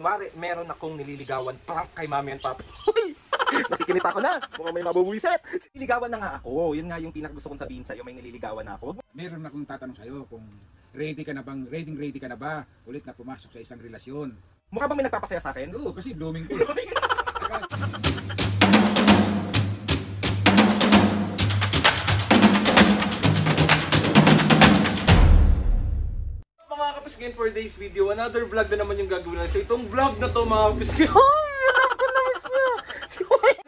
Kunwari, meron akong nililigawan prank kay mami and papa. Nakikinita ko na. Mukhang may mabubuisit. Nililigawan na nga ako. Yun nga yung pinakagusto kong sabihin sa'yo. May nililigawan na ako. Meron akong tatanong sa'yo kung ready ka na bang, ready ka na ba ulit na pumasok sa isang relasyon? Mukha bang may nagpapasaya sa akin? Oo, kasi blooming ka eh. Mga kapiskin, for today's video, another vlog na naman yung gagawin natin. So itong vlog na to mga kapiskin, alam ko na miss na.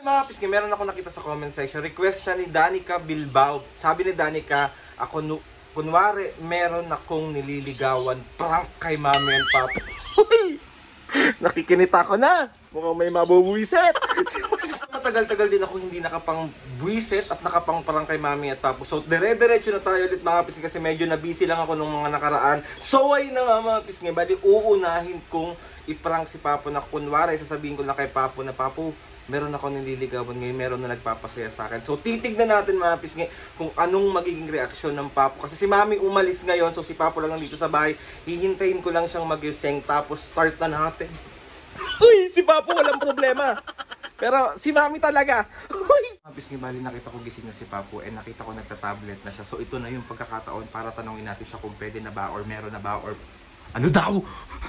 Mga kapiskin, meron ako nakita sa comment section. Request siya ni Danica Bilbao. Sabi ni Danica, kunwari, meron akong nililigawan prank kay mami and papa. Nakikinita ko na. Mukhang may mabubuisit. Matagal-tagal din ako hindi nakapang buisit at nakapang prank kay mami at papa. So dire-diretso na tayo ulit mga kapiskin kasi medyo na-busy lang ako nung mga nakaraan. So ay na nga mga kapiskin, bali uunahin kong i-prank si Papo na kunwari sasabihin ko na kay Papo na Papo, meron ako nililigawan ngayon, meron na nagpapasaya sa akin. So titignan natin mga kapiskin kung anong magiging reaksyon ng Papo. Kasi si mami umalis ngayon, so si Papo lang dito sa bahay. Hihintayin ko lang siyang mag-iseng tapos start na natin. Uy, si Papo walang problema. Pero si mami talaga. Uy! Kapiskin, bali nakita ko gising na si Papo and nakita ko nagta-tablet na siya. So ito na yung pagkakataon para tanongin natin siya kung pwede na ba or meron na ba or ano daw.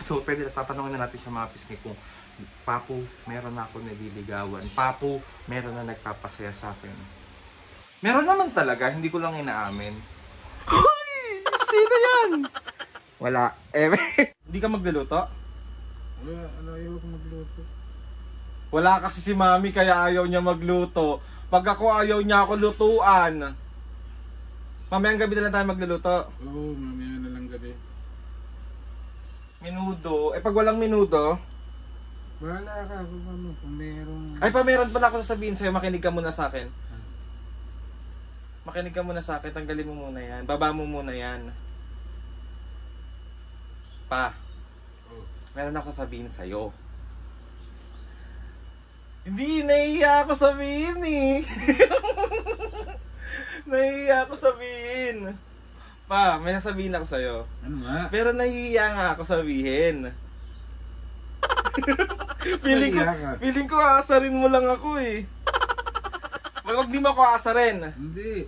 So pwede na tatanungin na natin siya mga kapiskin kung Papo, meron na ako nililigawan. Papo, meron na nagpapasaya sa akin. Meron naman talaga, hindi ko lang inaamin. Hoy! Sino yan? Wala. Hindi ka magluluto? Wala, ayaw ko magluto. Wala kasi si mami kaya ayaw niya magluto. Pag ako ayaw niya ako lutuan. Mamayang gabi na lang tayo magluluto. Oo, mamaya na lang gabi. Minudo. Pag walang minudo, Bahala ka kung merong... ay pa meron pala ako sasabihin sa'yo, makinig ka muna sa akin. Makinig ka muna sa akin, tanggalin mo muna yan. Baba mo muna yan. Pa, meron ako sabihin sa'yo. Hindi, nahihiya ako sabihin eh. Nahihiya ako sabihin. Pa, may sasabihin ako sa'yo. Ano nga? Pero nahihiya nga ako sabihin. feeling ko aasarin mo lang ako eh. Wag di mo ako aasarin. Hindi.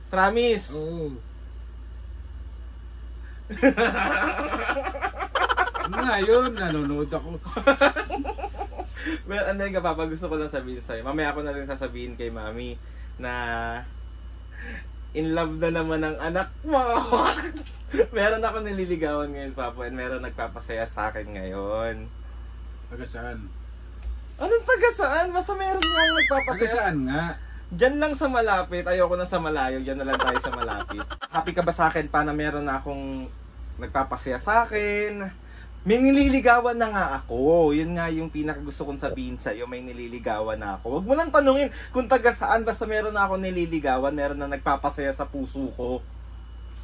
Promise. Oo. Ano nga yun? Nanonood ako. Well, ano nga papa, gusto ko lang sabihin sa'yo. Mamaya ako na rin sasabihin kay mami na in love na naman ang anak mo. Meron ako nililigawan ngayon, Papa, and meron nagpapasaya sa akin ngayon. Taga saan? Anong taga saan? Basta meron nga nagpapasaya. Taga saan nga? Diyan lang sa malapit. Ayoko na sa malayo. Diyan na lang tayo sa malapit. Happy ka ba sa akin pa na meron na akong nagpapasaya sa akin? May nililigawan na nga ako. Yun nga yung pinakagusto kong sabihin sa'yo. May nililigawan na ako. Huwag mo nang tanungin kung taga saan. Basta meron na akong nililigawan. Meron na nagpapasaya sa puso ko.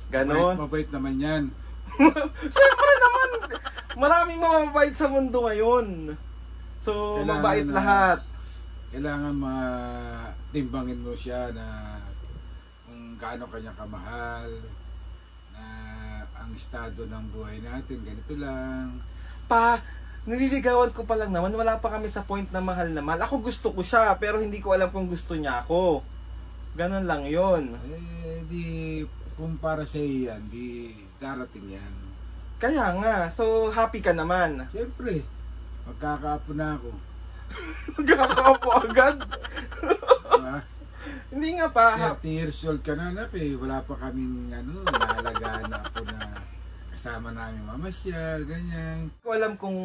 Ganon. Mabait naman yan. Siyempre naman. Maraming mababait sa mundo ngayon. So, Kailangan mabait na- lahat. Kailangan matimbangin mo siya na kung gaano kanya kamahal, na ang estado ng buhay natin, ganito lang. Pa, nililigawan ko pa lang naman. Wala pa kami sa point na mahal na mahal. Ako gusto ko siya, pero hindi ko alam kung gusto niya ako. Ganon lang yon. Di kung para sa yan, di darating yan. Kaya nga, so happy ka naman. Siyempre, magkakaapo na ako. Magkakaapo agad. Diba? Hindi nga pa. 30 years old ka na, wala pa kaming naalagaan na ako na kasama namin mamasyal, ganyan. Hindi ko alam kung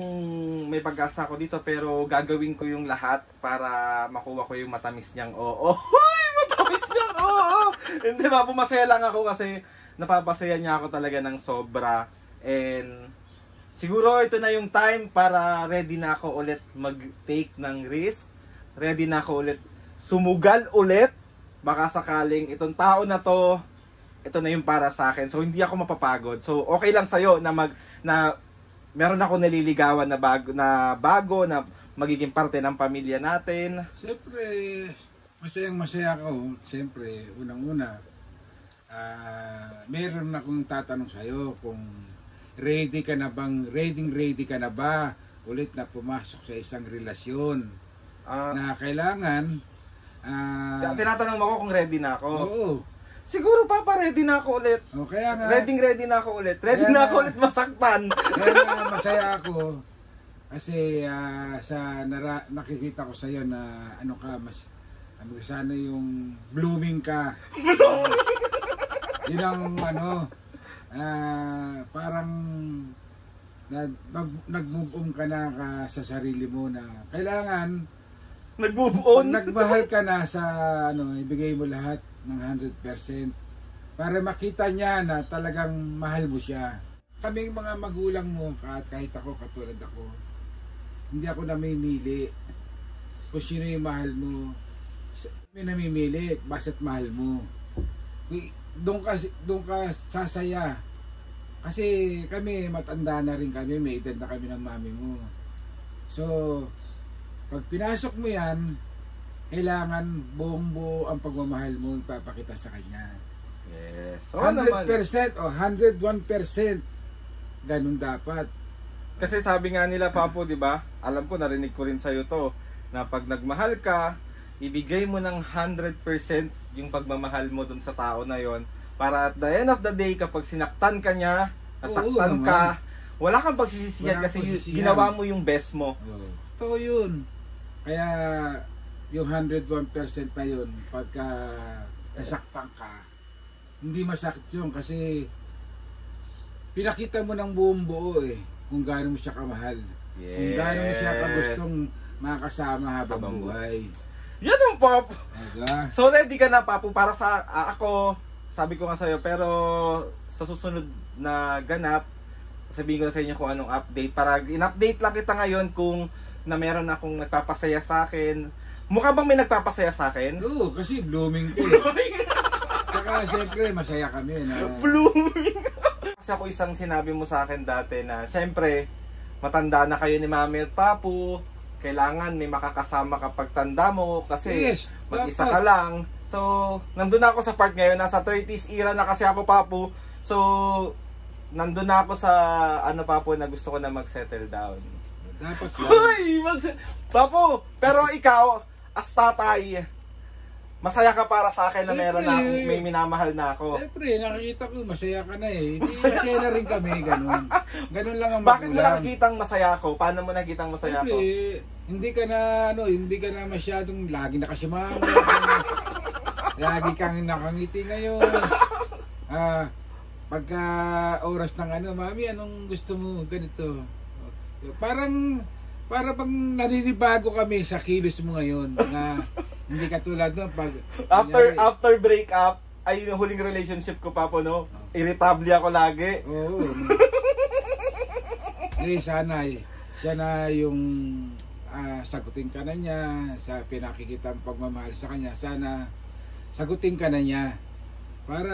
may pag-asa ako dito, pero gagawin ko yung lahat para makuha ko yung matamis niyang oo. Hoy! Matamis niyang oo! Hindi ba, pumasaya lang ako kasi napapasaya niya ako talaga ng sobra. And siguro ito na yung time para ready na ako ulit mag-take ng risk. Ready na ako ulit sumugal ulit. Baka sakaling itong tao na to, ito na yung para sa akin. So hindi ako mapapagod. So okay lang sa'yo na meron ako naliligawan na bago na magiging parte ng pamilya natin. Siyempre, masayang masaya ako. Siyempre, unang-una, meron akong tatanong sa'yo kung ready ka na ba ulit na pumasok sa isang relasyon Ah, na kailangan tinatanong mo ako kung ready na ako. oo. Siguro papa, ready na ako ulit. O kaya nga, Ready na ako ulit. Ready Kaya na ako nga. ulit masaktan. kaya nga masaya ako kasi nakikita ko sa iyo na ano ka, sana yung blooming ka. Yun ang ano, parang nag-move on ka na sa sarili mo na kailangan Nag-move pag on. nagmahal ka na sa ibigay mo lahat ng 100% para makita niya na talagang mahal mo siya. Kaming mga magulang mo, kahit ako, katulad ako, hindi ako namimili kung sino yung mahal mo. May namimili, basta't mahal mo. Doon ka sasaya. Kasi kami, matanda na rin kami, may edad na kami ng mami mo. So, pag pinasok mo yan, kailangan buong buo ang pagmamahal mo ipapakita sa kanya. Yes. 100% o 101%. Ganun dapat. Kasi sabi nga nila, Papo, di ba? Alam ko, narinig ko rin sa'yo to, na pag nagmahal ka, ibigay mo ng 100% yung pagmamahal mo dun sa tao na yon, para at the end of the day, kapag sinaktan ka niya, nasaktan Oo, ka, wala kang pagsisisihan Wala kasi pagsisisihan. ginawa mo yung best mo. Totoo yun. Kaya yung 101% na yun, pagka nasaktan ka, hindi masakit yun kasi pinakita mo ng buong buo kung gaano mo siya kamahal. Yes. Kung gaano mo siya kagustong makasama habang Habang buhay. Yan ang Papo. Diba? So ready ka na, Papo, para sa ako, sabi ko nga sa'yo, pero sa susunod na ganap, sabihin ko na sa inyo kung anong update. Para in-update lang kita ngayon kung na meron akong nagpapasaya sa akin. Mukha bang may nagpapasaya sa akin? Oo, kasi blooming ka Saka siyempre masaya kami na Blooming! Kasi ako isang sinabi mo sa akin dati na siyempre, matanda na kayo ni Mami at Papu. Kailangan may makakasama kapag tanda mo kasi Yes, mag-isa dapat. ka lang. So, nandun na ako sa part ngayon. Nasa 30s era na kasi ako, Papu. So, nandun na ako sa Papu, na gusto ko na mag-settle down. dapat lang. Hoy! Papu! Pero ikaw, as tatay, masaya ka para sa akin na meron na akong, may minamahal na ako. Siyempre, nakikita ko masaya ka na Masaya na rin kami, ganun. Ganun lang ang Bakit mo magulang. nakikitang masaya ako? Paano mo nakikitang masaya ako? Siyempre, hindi ka na masyadong lagi nakasimama. Lagi kang nakangiti ngayon. Pagka oras ng Mami, anong gusto mo? Ganito. Para bang naninibago kami sa kilos mo ngayon na hindi katulad no pag After breakup, ay yung huling relationship ko, Papo, no? Irritable ako lagi. Oo. Sana siya na yung sagutin ka na niya sa pinakikitang pagmamahal sa kanya. Sana sagutin ka na niya para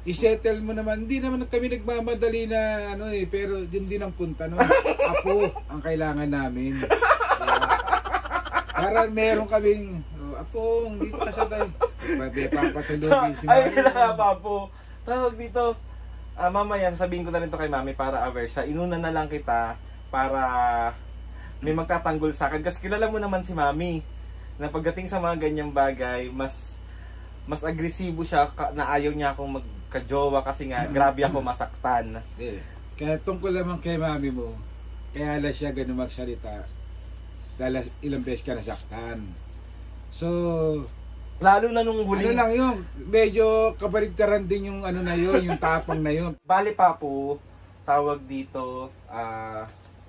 i-settle mo naman. Hindi naman kami nagmamadali na pero yun din ang punta no. Apo ang kailangan namin. Para meron kaming Apo, dito ka sa tayo. Papatulogin si Ay, Mami. kailangan, Papo. Tawag dito. Mamaya, sasabihin ko na rin to kay Mami para aware siya. Inuna na lang kita para may magtatanggol sa akin. Kasi kilala mo naman si Mami na pagdating sa mga ganyang bagay, mas agresibo siya na ayaw niya akong magka-jowa kasi nga grabe ako masaktan. Kaya tungkol naman kay Mami mo, kaya lang siya ganun magsalita dahil ilang beses ka nasaktan. So, Lalo na nung huling... lang yun, medyo kabaligtaran din yung na yun, yung tapang na yun. Bali, Papo, tawag dito,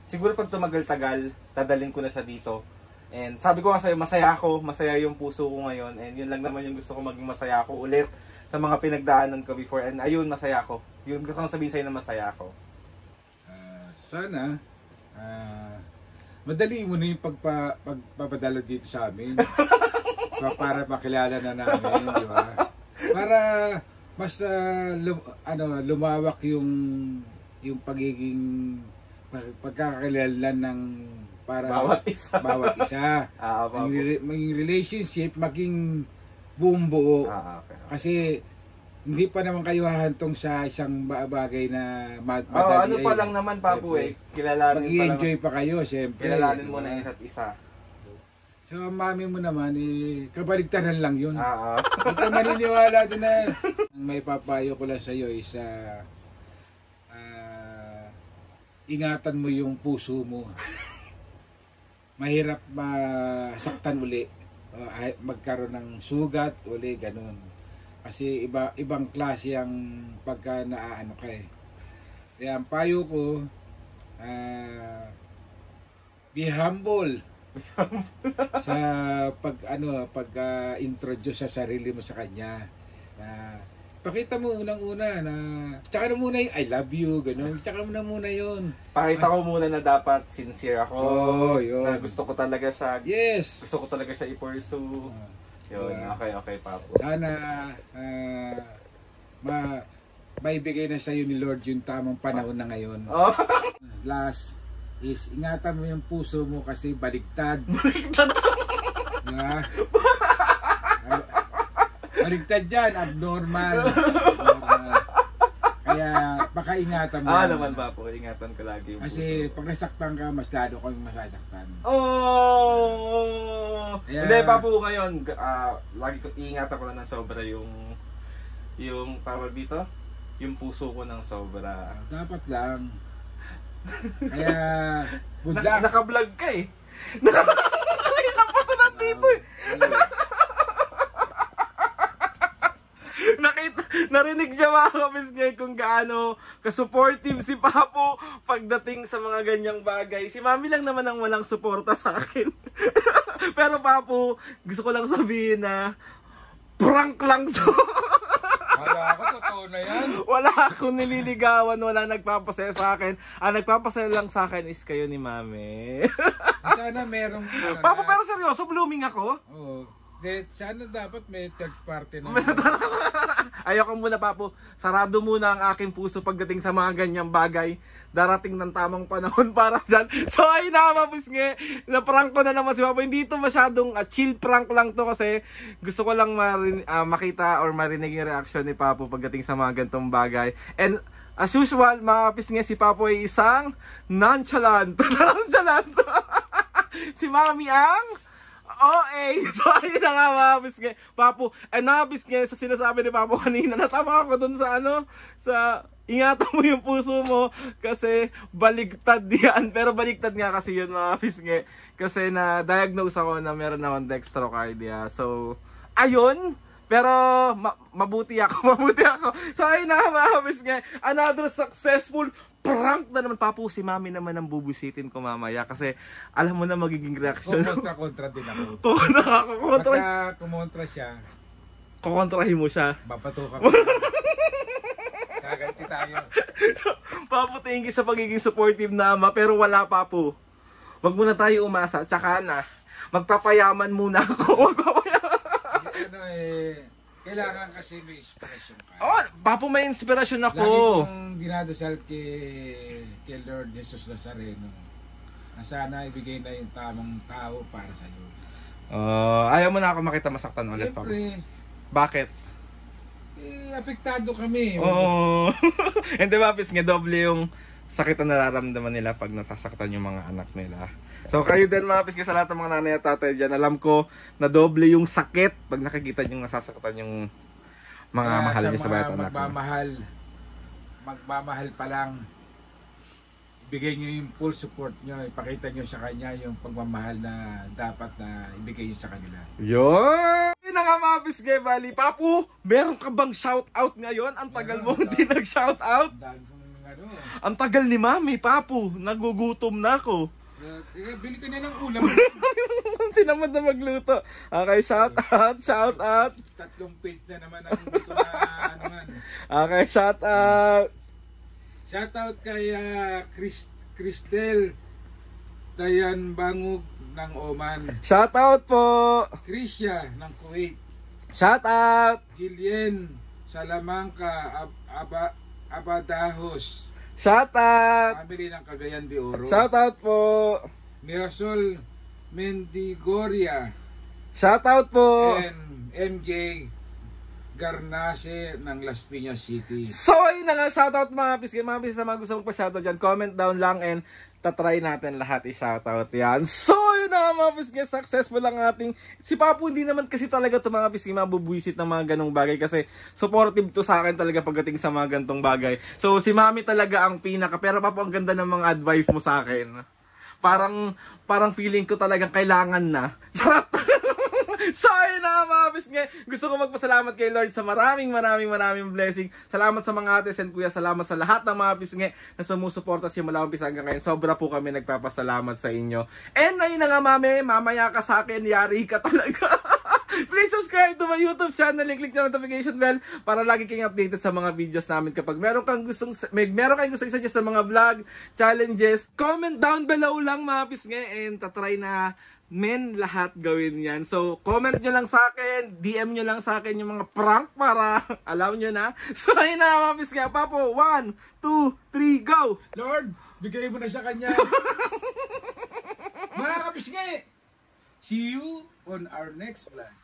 siguro pag tumagal-tagal, dadalhin ko na siya dito. And sabi ko nga sa'yo, masaya ako, masaya yung puso ko ngayon. And yun lang naman yung gusto ko, maging masaya ako ulit sa mga pinagdaanan ko before. And ayun, masaya ako. Yun gusto kong sabihin sa'yo na masaya ako. Sana, madali mo na yung pagpapadala dito sa amin. Para makilala na namin, di ba? Para mas lumawak yung pagiging pagkakilala ng para Bawat isa. bawat isa. Papo. Maging relationship, maging buong buo. Okay. Kasi hindi pa naman kayo hahantong sa isang bagay na Ano pa lang naman, Papu, kilalanin pa lang. Mag-i-enjoy pa kayo, siyempre. Kilalanin mo na isa't isa. So, ang mami mo naman, kabaligtaran lang yun. Huwag ka maniniwala doon na. Ang may papayo ko lang sa'yo is, ingatan mo yung puso mo. Mahirap masaktan uli. Magkaroon ng sugat uli, ganun. Kasi ibang klase ang pagka naaano ka eh. Kaya ang payo ko, be humble. Sa pag-introduce sa sarili mo sa kanya. Pakita mo unang-una na tsaka na muna yung I love you, gano'n. Tsaka muna yun. Pakita ko muna na dapat sincere ako. Yun. Na gusto ko talaga siya. Yes. Gusto ko talaga siya i-pursue. Yun, okay, Papu. Sana maibigay na sa'yo ni Lord yung tamang panahon na ngayon. Last is, ingatan mo yung puso mo kasi baligtad. Diba? Baligtad dyan, abnormal. Kaya baka ingatan mo. Naman, Papu, ingatan ko lagi yung kasi pag nasaktan ka, mas lalo kang masasaktan. Kaya, hindi, Papu, ngayon, lagi ko iingatan ko na ng sobra yung tawag dito, yung puso ko ng sobra. Dapat lang. Kaya, good luck. Naka-vlog ka eh. Kanina pa ito nandito eh. Narinig siya mga kabisgay kung gaano ka-supportive si Papu pagdating sa mga ganyang bagay. Si Mami lang naman ang walang suporta sa akin. Pero Papu, gusto ko lang sabihin na prank lang to. Wala ako, totoo na yan. Wala akong nililigawan, wala nagpapasaya sa akin. Ang nagpapasaya lang sa akin is kayo ni Mami. Sana merong... Papu, pero seryoso, blooming ako. Oo. Sana dapat may third party na. Ayoko muna, Papu. Sarado muna ang aking puso pagdating sa mga ganyang bagay. Darating ng tamang panahon para dyan. So ay namapusnge, na-prank ko na naman si Papu. Hindi ito masyadong chill prank lang to kasi gusto ko lang makita or marinig yung reaction ni Papu pagdating sa mga gantong bagay. And as usual, mga pisnge, si Papu ay isang nonchalant. Si Mami ang so ayun na nga mga bisnge. Papu, nabisnge sa sinasabi ni Papu kanina. Natama ako dun sa sa ingatan mo yung puso mo kasi baligtad yan. Pero baligtad nga kasi yun mga bisnge. Kasi na-diagnose ako na meron akong dextrocardia. So, ayun. Pero mabuti ako. So ayun na mga bisnge. Another successful prank na naman, Papu. Si Mami naman ang bubusitin ko mamaya kasi alam mo na magiging reaction. Kontra din ako. Pagka kumontra siya, kukontrahin mo siya. Babatukan ko. Kaganti tayo. Papu, thank you sa pagiging supportive na ama, pero wala, Papu. Wag muna tayo umasa. Tsaka na, magpapayaman muna ako. Kailangan kasi may inspiration ka. Papu, may inspirasyon ako. Lagi kong dinadasal kay Lord Jesus Nazareno na sana ibigay na yung tamang tao para sa iyo. Ayaw mo na ako makita masaktan ulit, Papu. Bakit? Apektado kami. Hindi ba, Pisnge, doble yung sakit na nararamdaman nila pag nasasaktan yung mga anak nila. So kayo din mga Pisnge, sa lahat ng mga nanay at tatay dyan, alam ko na doble yung sakit pag nakikita nyo nasasaktan yung mga mahal nyo sa bawat anak. Magmamahal pa lang, ibigay nyo yung full support nyo, ipakita nyo sa kanya yung pagmamahal na dapat na ibigay nyo sa kanila. Yun! Yun na nga mga Pisnge, bali. Papu, meron ka bang shoutout ngayon? Ang tagal mo hindi nag-shoutout. Ang tagal ni Mami, Papu. Nagugutom na ako. Bili ka na ng ulam. Tinamad na magluto. Okay, shout out. 3 page na naman ang dito na naman. Okay, shout out. Shout out kay Cristel Dayan Bangug ng Oman. Shout out po. Krisya ng Kuwait. Shout out. Gilien Salamanca Abadahos. Shout out! Family ng Cagayan de Oro. Shout out po! Mirasol Mendigoria. Shout out po! And MJ Garnase ng Las Piñas City. So, ayun na nga, shoutout mga pisgay. Mga pisgay sa mga gusto mong pa-shoutout dyan, comment down lang and tatry natin lahat i-shoutout yan. So, yun na mga pisgay, successful ang ating... Si Papu hindi naman kasi talaga ito mga pisgay mabubuisit ng mga ganong bagay kasi supportive to sa akin talaga pagdating sa mga gantong bagay. So, si Mami talaga ang pinaka. Pero Papu, ang ganda ng mga advice mo sa akin. Parang feeling ko talagang kailangan na. Charot! So ayun na mga pisngay, gusto ko magpasalamat kay Lord sa maraming blessing. Salamat sa mga ates and kuya, salamat sa lahat ng mga pisngay na sumusuporta simula umpisa hanggang ngayon. Sobra po kami nagpapasalamat sa inyo. And ayun na nga mami, mamaya ka sa akin, yari ka talaga. Please subscribe to my YouTube channel and click the notification bell para lagi kayong updated sa mga videos namin. Kapag meron kayong gustong i-suggest sa mga vlog, challenges, comment down below lang mga pisngay and tatry na lahat gawin yan. So, comment nyo lang sa akin, DM nyo lang sa akin yung mga prank para alam nyo na. So, ayun na mga pisngay. Papo, 1, 2, 3, go! Lord, bigay mo na sa kanya. Mga kapisngay, see you on our next vlog.